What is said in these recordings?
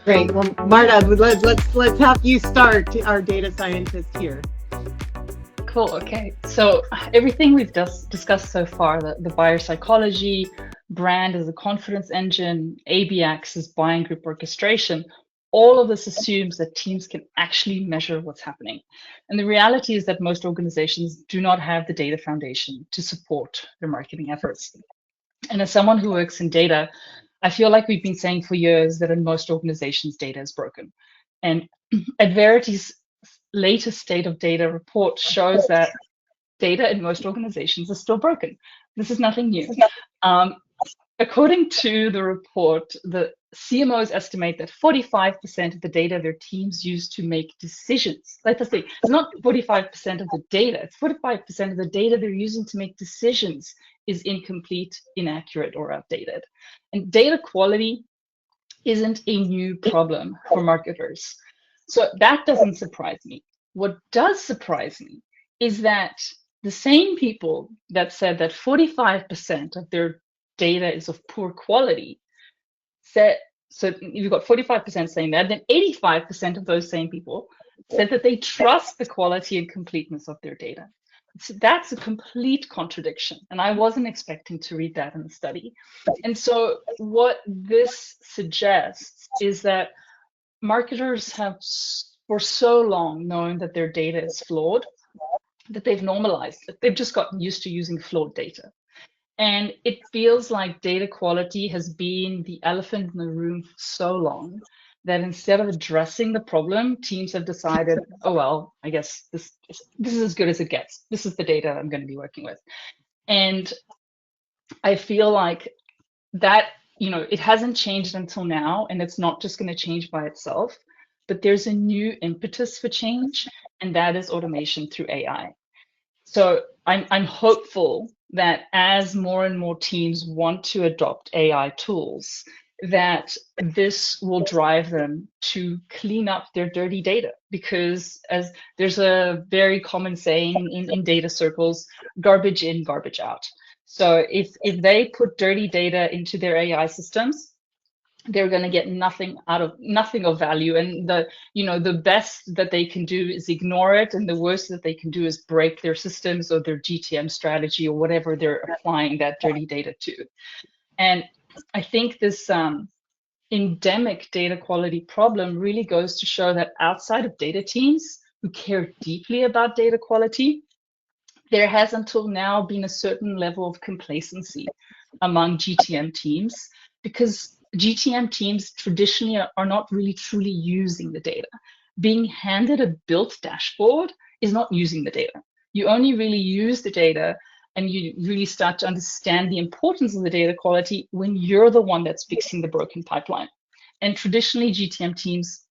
Great. Well, Marta, let's have you start, our data scientist here. Cool. Okay. So everything we've discussed so far, the buyer psychology, brand as a confidence engine, ABX as buying group orchestration, all of this assumes that teams can actually measure what's happening. And the reality is that most organizations do not have the data foundation to support their marketing efforts. And as someone who works in data, I feel like we've been saying for years that in most organizations, data is broken. And Adverity's latest state of data report shows that data in most organizations is still broken. This is nothing new. According to the report, the CMOs estimate that 45% of the data their teams use to make decisions. Let's say it's not 45% of the data, it's 45% of the data they're using to make decisions is incomplete, inaccurate, or outdated. And data quality isn't a new problem for marketers. So that doesn't surprise me. What does surprise me is that the same people that said that 45% of their data is of poor quality said, so you've got 45% saying that, then 85% of those same people said that they trust the quality and completeness of their data. So that's a complete contradiction. And I wasn't expecting to read that in the study. And so what this suggests is that marketers have for so long known that their data is flawed, that they've normalized it. They've just gotten used to using flawed data. And it feels like data quality has been the elephant in the room for so long that instead of addressing the problem, teams have decided, oh, well, I guess this is as good as it gets. This is the data I'm going to be working with. And I feel like that, it hasn't changed until now, and it's not just going to change by itself, but there's a new impetus for change, and that is automation through AI. So I'm hopeful that as more and more teams want to adopt AI tools, that this will drive them to clean up their dirty data, because as there's a very common saying in data circles, garbage in, garbage out. So if they put dirty data into their AI systems, they're going to get nothing of value, and the best that they can do is ignore it, and the worst that they can do is break their systems or their GTM strategy or whatever they're applying that dirty data to. And I think this endemic data quality problem really goes to show that outside of data teams who care deeply about data quality, there has until now been a certain level of complacency among GTM teams, because GTM teams traditionally are not really truly using the data. Being handed a built dashboard is not using the data. You only really use the data and you really start to understand the importance of the data quality when you're the one that's fixing the broken pipeline. And traditionally, GTM teams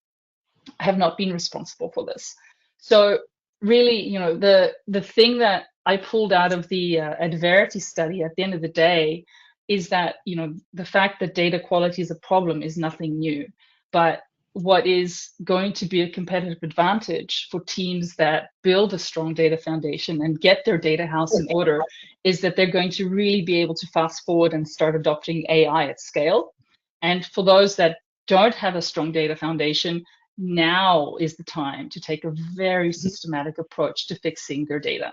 have not been responsible for this. So really, the thing that I pulled out of the Adverity study at the end of the day is that, the fact that data quality is a problem is nothing new. But what is going to be a competitive advantage for teams that build a strong data foundation and get their data house in order is that they're going to really be able to fast forward and start adopting AI at scale. And for those that don't have a strong data foundation, now is the time to take a very systematic approach to fixing their data.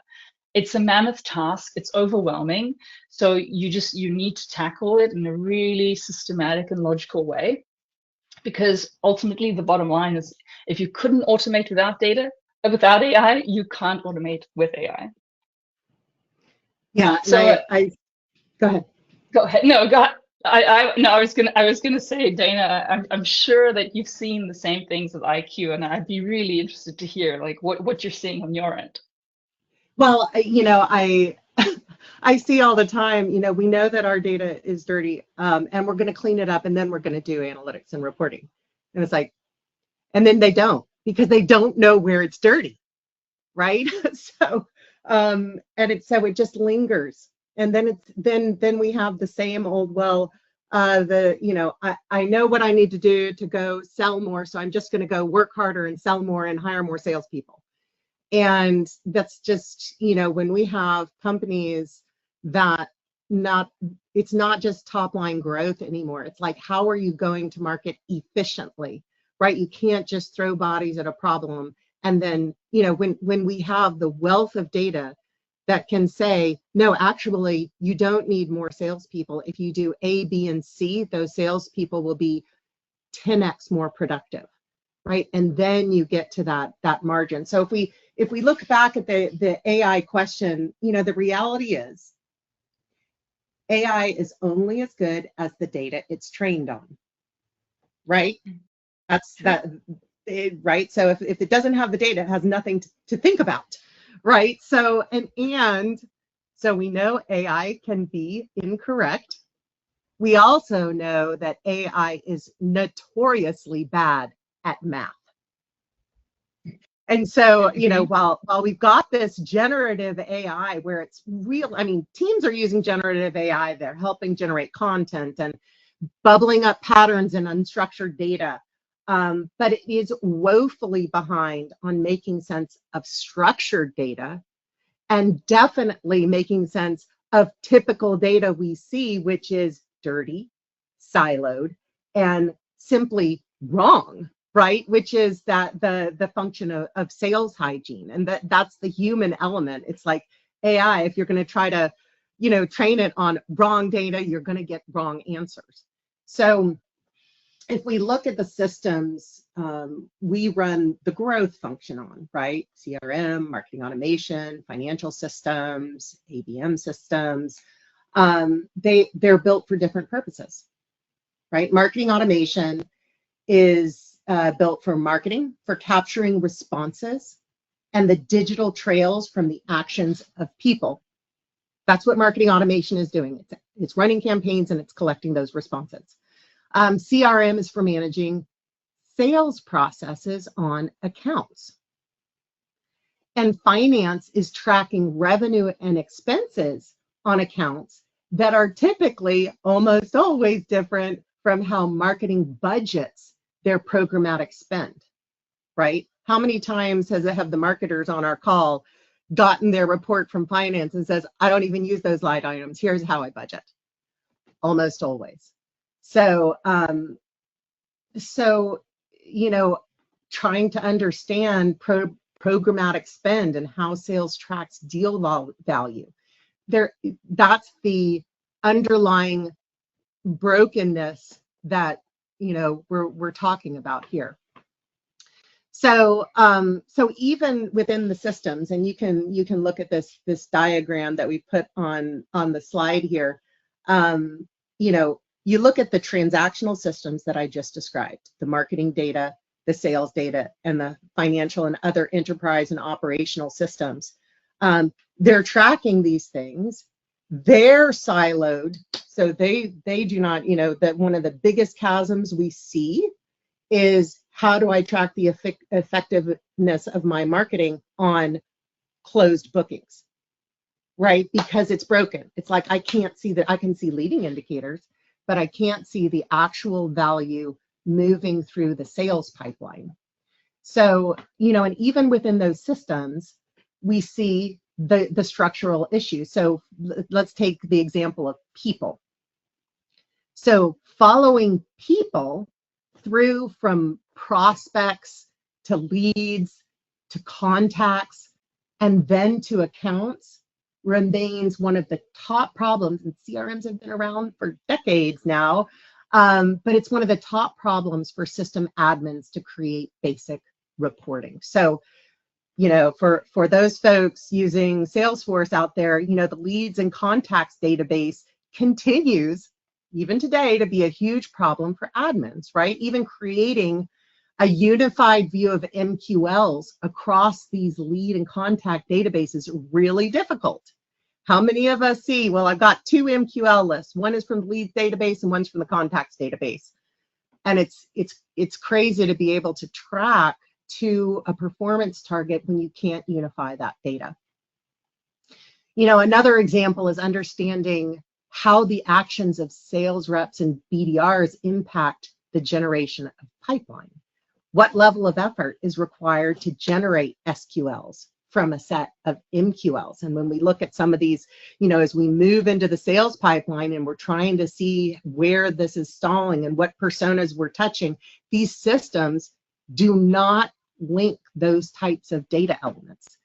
It's a mammoth task, it's overwhelming. So you need to tackle it in a really systematic and logical way, because ultimately the bottom line is if you couldn't automate without AI, you can't automate with AI. Yeah, so I go ahead. Go ahead. No, go ahead. I was gonna say, Dana, I'm sure that you've seen the same things with IQ, and I'd be really interested to hear like what you're seeing on your end. Well, I see all the time, we know that our data is dirty, and we're going to clean it up, and then we're going to do analytics and reporting. And it's like, and then they don't, because they don't know where it's dirty, right? So, so it just lingers. And then then we have the same old, well, I know what I need to do to go sell more, so I'm just going to go work harder and sell more and hire more salespeople. And that's just, when we have companies that it's not just top line growth anymore. It's like, how are you going to market efficiently? right? You can't just throw bodies at a problem. And then, when we have the wealth of data that can say, no, actually, you don't need more salespeople. If you do A, B, and C, those salespeople will be 10x more productive, right? And then you get to that margin. So if we look back at the AI question, the reality is AI is only as good as the data it's trained on, right? That's that, right? So if it doesn't have the data, it has nothing to think about, right? So and so we know AI can be incorrect. We also know that AI is notoriously bad at math. And so, while we've got this generative AI where it's real, I mean, teams are using generative AI, they're helping generate content and bubbling up patterns in unstructured data. But it is woefully behind on making sense of structured data and definitely making sense of typical data we see, which is dirty, siloed, and simply wrong, right? Which is that the function of sales hygiene, and that's the human element. It's like AI, if you're going to try to, train it on wrong data, you're going to get wrong answers. So if we look at the systems we run the growth function on, right? CRM, marketing automation, financial systems, ABM systems, they're built for different purposes, right? Marketing automation is built for marketing, for capturing responses and the digital trails from the actions of people. That's what marketing automation is doing. It's running campaigns and it's collecting those responses. CRM is for managing sales processes on accounts. And finance is tracking revenue and expenses on accounts that are typically almost always different from how marketing budgets their programmatic spend, right? How many times have the marketers on our call gotten their report from finance and says, I don't even use those line items. Here's how I budget. Almost always. So, trying to understand programmatic spend and how sales tracks deal value, that's the underlying brokenness that we're talking about here. So, even within the systems, and you can look at this diagram that we put on the slide here. You look at the transactional systems that I just described, the marketing data, the sales data, and the financial and other enterprise and operational systems. They're tracking these things. They're siloed, so they do not, that one of the biggest chasms we see is how do I track the effectiveness of my marketing on closed bookings, right? Because it's broken. It's like I can't see that. I can see leading indicators, but I can't see the actual value moving through the sales pipeline. So, and even within those systems, we see the structural issues. So let's take the example of people. So following people through from prospects to leads to contacts and then to accounts remains one of the top problems, and CRMs have been around for decades now, but it's one of the top problems for system admins to create basic reporting. So, for those folks using Salesforce out there, the leads and contacts database continues even today to be a huge problem for admins, right? Even creating a unified view of MQLs across these lead and contact databases is really difficult. How many of us see, well, I've got two MQL lists. One is from the leads database and one's from the contacts database. And it's crazy to be able to track to a performance target when you can't unify that data. Another example is understanding how the actions of sales reps and BDRs impact the generation of pipeline. What level of effort is required to generate SQLs, from a set of MQLs. And when we look at some of these, you know, as we move into the sales pipeline and we're trying to see where this is stalling and what personas we're touching, these systems do not link those types of data elements.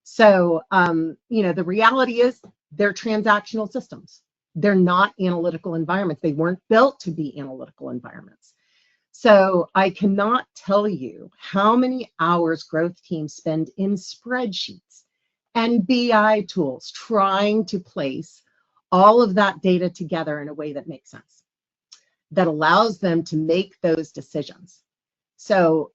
So, you know, the reality is they're transactional systems. They're not analytical environments. They weren't built to be analytical environments. So I cannot tell you how many hours growth teams spend in spreadsheets and BI tools trying to place all of that data together in a way that makes sense, that allows them to make those decisions. So,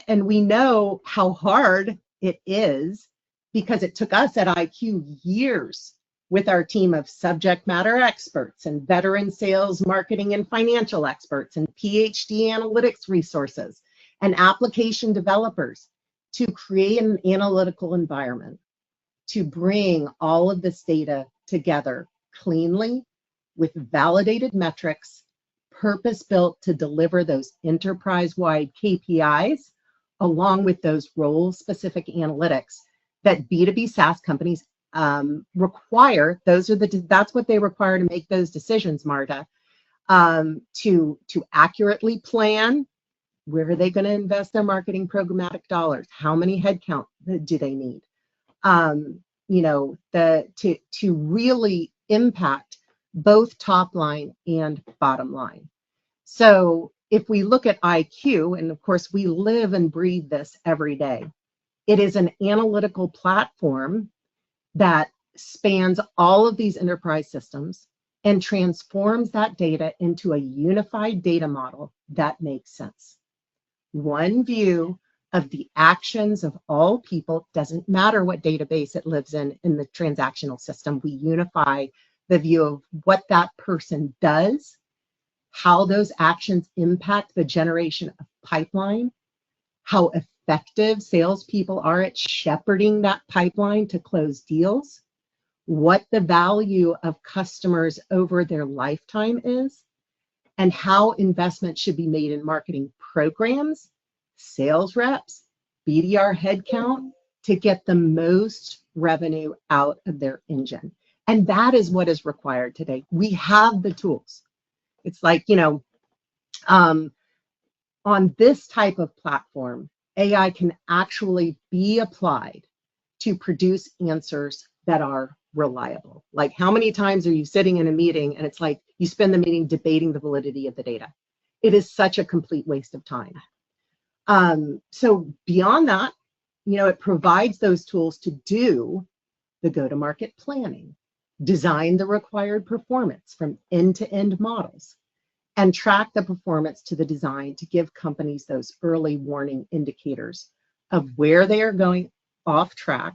and we know how hard it is because it took us at IQ years with our team of subject matter experts and veteran sales, marketing, and financial experts and PhD analytics resources and application developers to create an analytical environment to bring all of this data together cleanly with validated metrics, purpose-built to deliver those enterprise-wide KPIs, along with those role-specific analytics that B2B SaaS companies require. That's what they require to make those decisions, Marta, to accurately plan where are they going to invest their marketing programmatic dollars, how many headcount do they need, you know, to really impact both top line and bottom line. So if we look at IQ, and of course we live and breathe this every day, it is an analytical platform that spans all of these enterprise systems and transforms that data into a unified data model that makes sense. One view of the actions of all people, doesn't matter what database it lives in the transactional system. We unify the view of what that person does, how those actions impact the generation of pipeline, how effective salespeople are at shepherding that pipeline to close deals, what the value of customers over their lifetime is, and how investment should be made in marketing programs, sales reps, BDR headcount to get the most revenue out of their engine. And that is what is required today. We have the tools. It's like, you know, on this type of platform, AI can actually be applied to produce answers that are reliable. Like, how many times are you sitting in a meeting and it's like you spend the meeting debating the validity of the data? It is such a complete waste of time. So beyond that, you know, it provides those tools to do the go-to-market planning, design the required performance from end-to-end models, and track the performance to the design to give companies those early warning indicators of where they are going off track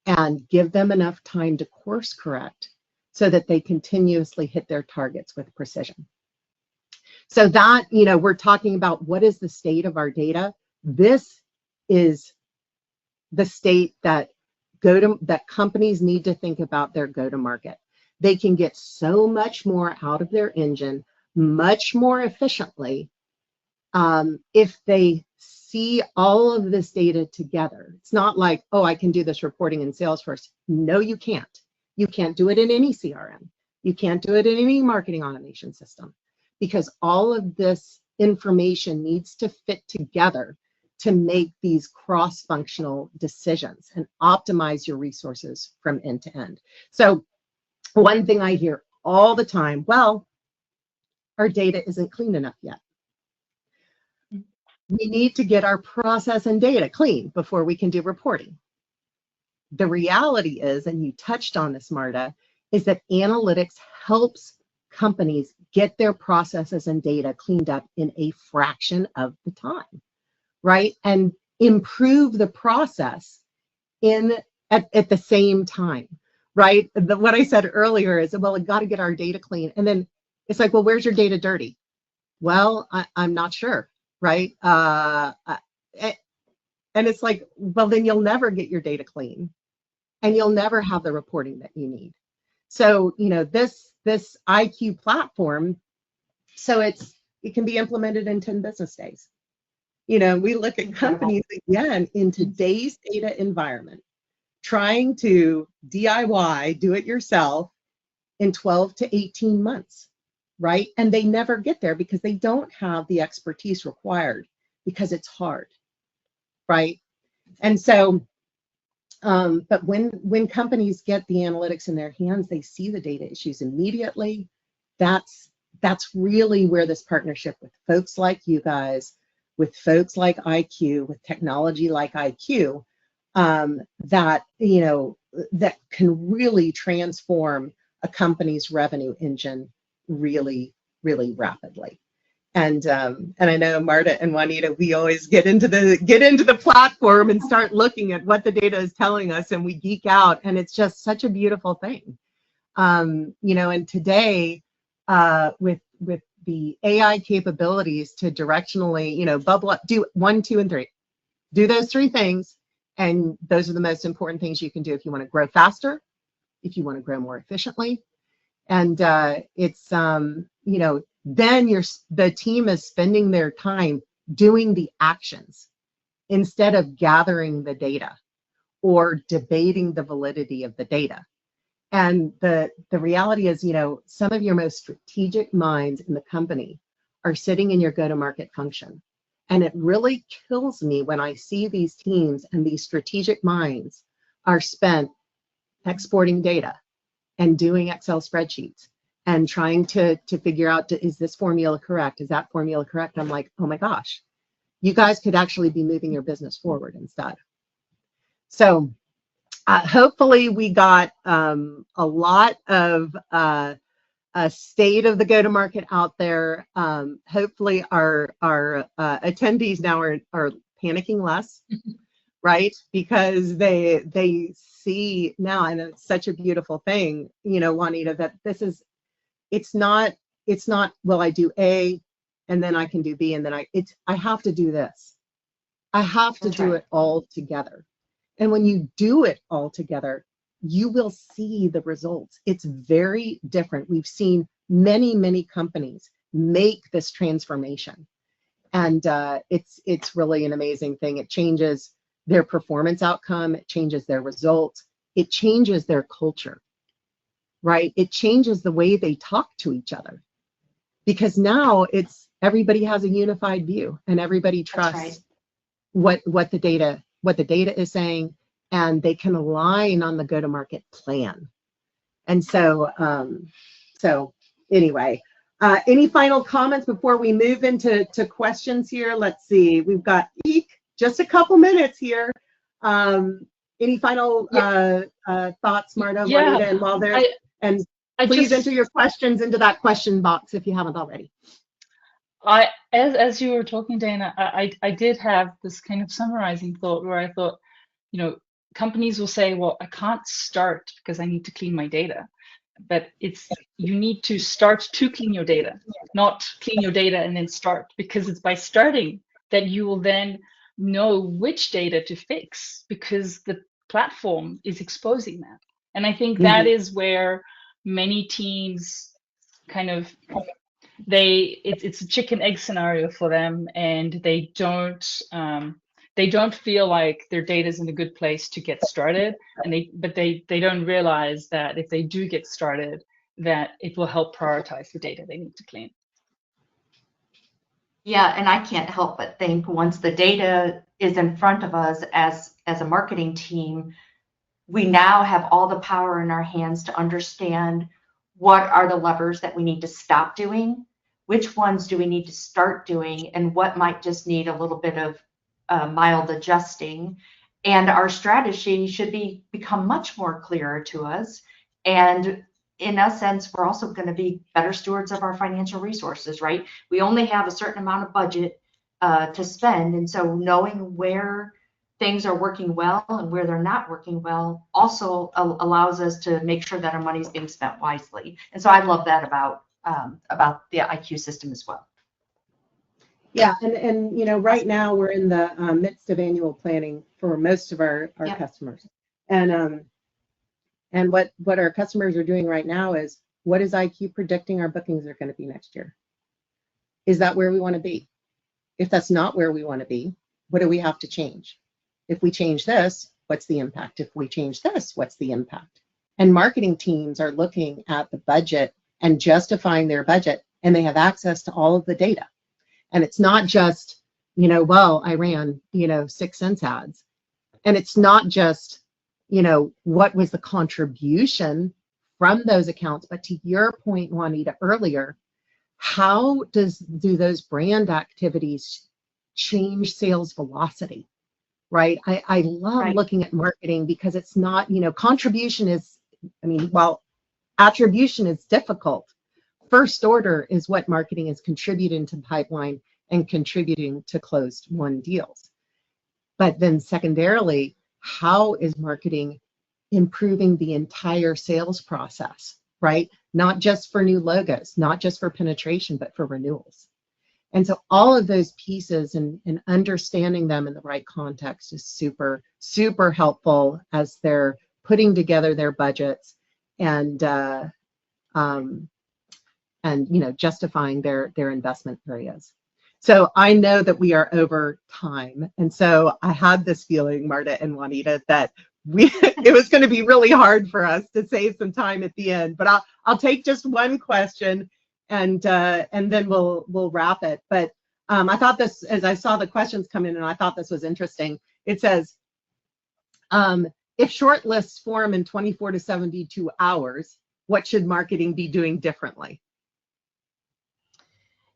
and give them enough time to course correct so that they continuously hit their targets with precision. So that, you know, we're talking about what is the state of our data. This is the state that companies need to think about their go-to-market. They can get so much more out of their engine much more efficiently if they see all of this data together. It's not like, oh, I can do this reporting in Salesforce. No, you can't. You can't do it in any CRM. You can't do it in any marketing automation system, because all of this information needs to fit together to make these cross-functional decisions and optimize your resources from end to end. So one thing I hear all the time, well, our data isn't clean enough yet. We need to get our process and data clean before we can do reporting. The reality is, and you touched on this, Marta, is that analytics helps companies get their processes and data cleaned up in a fraction of the time, right? And improve the process at the same time, right? What I said earlier is, well, we've got to get our data clean. And then it's like, well, where's your data dirty? Well, I'm not sure, right? And it's like, well, then you'll never get your data clean and you'll never have the reporting that you need. So, you know, this IQ platform, so it can be implemented in 10 business days. We look at companies again in today's data environment, trying to DIY, do it yourself, in 12 to 18 months, right? And they never get there because they don't have the expertise required because it's hard, right? And so, but when companies get the analytics in their hands, they see the data issues immediately. That's really where this partnership with folks like you guys, with folks like IQ, with technology like IQ, that that can really transform a company's revenue engine really, really rapidly. And I know Marta and Juanita, we always get into the platform and start looking at what the data is telling us, and we geek out, and it's just such a beautiful thing. And today, with the AI capabilities to directionally, bubble up, do 1, 2, and 3, do those 3 things, and those are the most important things you can do if you want to grow faster, if you want to grow more efficiently, and it's then the team is spending their time doing the actions instead of gathering the data or debating the validity of the data. And the reality is, some of your most strategic minds in the company are sitting in your go-to-market function. And it really kills me when I see these teams and these strategic minds are spent exporting data and doing Excel spreadsheets and trying to figure out, is this formula correct? Is that formula correct? I'm like, oh my gosh, you guys could actually be moving your business forward instead. So hopefully we got a lot of a state of the go-to-market out there. Hopefully our attendees now are panicking less, right? Because they see now, and it's such a beautiful thing, Juanita, that it's not, well, I do A and then I can do B and then I have to do this. I have to do it all together. And when you do it all together, you will see the results. It's very different. We've seen many, many companies make this transformation. And it's really an amazing thing. It changes their performance outcome. It changes their results. It changes their culture, right? It changes the way they talk to each other. Because now everybody has a unified view and everybody trusts what the data is saying, and they can align on the go-to-market plan. And so anyway, any final comments before we move into questions here? Let's see, we've got just a couple minutes here. Any final thoughts, Marta, Juanita, and while they're please enter your questions into that question box if you haven't already. As you were talking, Dana, I did have this kind of summarizing thought where I thought, companies will say, well, I can't start because I need to clean my data. But you need to start to clean your data, not clean your data and then start, because it's by starting that you will then know which data to fix, because the platform is exposing that. And I think that is where many teams kind of, it's a chicken egg scenario for them, and they don't feel like their data is in a good place to get started, and they don't realize that if they do get started, that it will help prioritize the data they need to clean. Yeah, and I can't help but think once the data is in front of us as a marketing team, we now have all the power in our hands to understand what are the levers that we need to stop doing, which ones do we need to start doing, and what might just need a little bit of mild adjusting. And our strategy should become much more clearer to us. And in a sense, we're also going to be better stewards of our financial resources, right? We only have a certain amount of budget to spend. And so knowing where things are working well and where they're not working well also allows us to make sure that our money is being spent wisely. And so I love that about the IQ system as well. Yeah, and right now we're in the midst of annual planning for most of our customers, and what our customers are doing right now is, what is IQ predicting our bookings are going to be next year? Is that where we want to be? If that's not where we want to be, what do we have to change? If we change this, what's the impact? If we change this, what's the impact? And marketing teams are looking at the budget and justifying their budget, and they have access to all of the data. And it's not just, well, I ran, 6 cents ads. And it's not just, what was the contribution from those accounts, but to your point, Juanita, earlier, how do those brand activities change sales velocity, right? I love looking at marketing because it's not, contribution is, while attribution is difficult, first order is what marketing is contributing to the pipeline and contributing to closed won deals. But then secondarily, how is marketing improving the entire sales process, right? Not just for new logos, not just for penetration, but for renewals. And so all of those pieces and understanding them in the right context is super, super helpful as they're putting together their budgets and justifying their investment areas. So I know that we are over time. And so I had this feeling, Marta and Juanita, that it was going to be really hard for us to save some time at the end, but I'll take just one question and then we'll wrap it. But I thought this, as I saw the questions come in, and I thought this was interesting. It says, if short lists form in 24 to 72 hours, what should marketing be doing differently?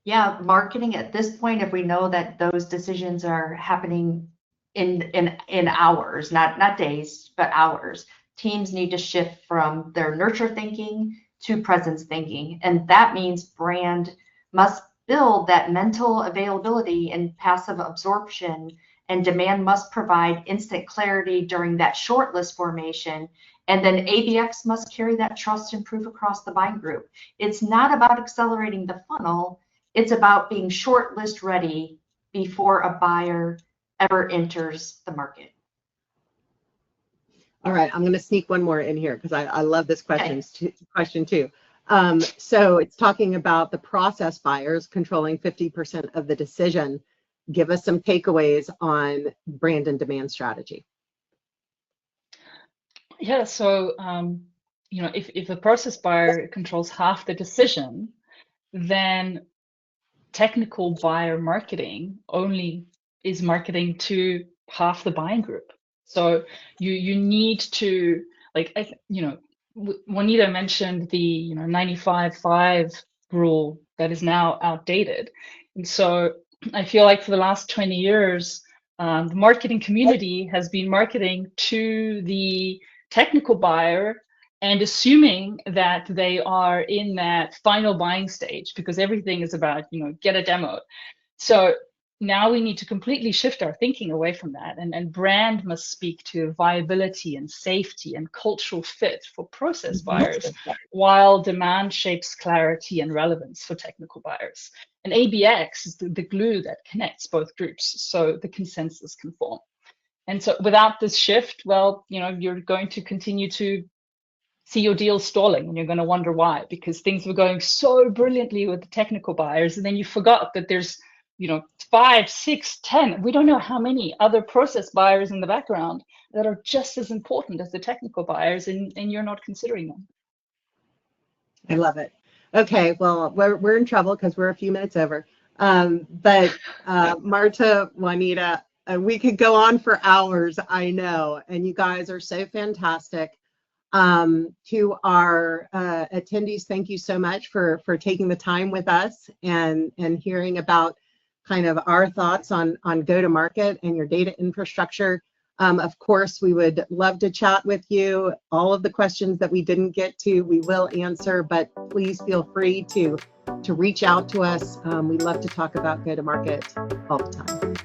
Yeah, marketing at this point, if we know that those decisions are happening in hours, not days, but hours, teams need to shift from their nurture thinking to presence thinking. And that means brand must build that mental availability and passive absorption, and demand must provide instant clarity during that shortlist formation. And then ABX must carry that trust and proof across the buying group. It's not about accelerating the funnel. It's about being shortlist ready before a buyer ever enters the market. All right, I'm going to sneak one more in here because I love this question too. So it's talking about the process buyers controlling 50% of the decision. Give us some takeaways on brand and demand strategy. Yeah, so if the process buyer controls half the decision, then technical buyer marketing only is marketing to half the buying group. So you need to, Juanita mentioned the 95-5 rule that is now outdated. And so I feel like for the last 20 years, the marketing community has been marketing to the technical buyer and assuming that they are in that final buying stage because everything is about, get a demo. So now we need to completely shift our thinking away from that, and brand must speak to viability and safety and cultural fit for process buyers, while demand shapes clarity and relevance for technical buyers. And ABX is the glue that connects both groups so the consensus can form. And so without this shift, well, you're going to continue to see your deal stalling, and you're going to wonder why, because things were going so brilliantly with the technical buyers, and then you forgot that there's 5, 6, 10, we don't know how many other process buyers in the background that are just as important as the technical buyers, and you're not considering them. I love it. Okay, well, we're in trouble because we're a few minutes over. But Marta, Juanita, we could go on for hours, I know, and you guys are so fantastic. To our attendees, thank you so much for taking the time with us and hearing about kind of our thoughts on go-to-market and your data infrastructure. Of course, we would love to chat with you. All of the questions that we didn't get to, we will answer, but please feel free to reach out to us. We love to talk about go-to-market all the time.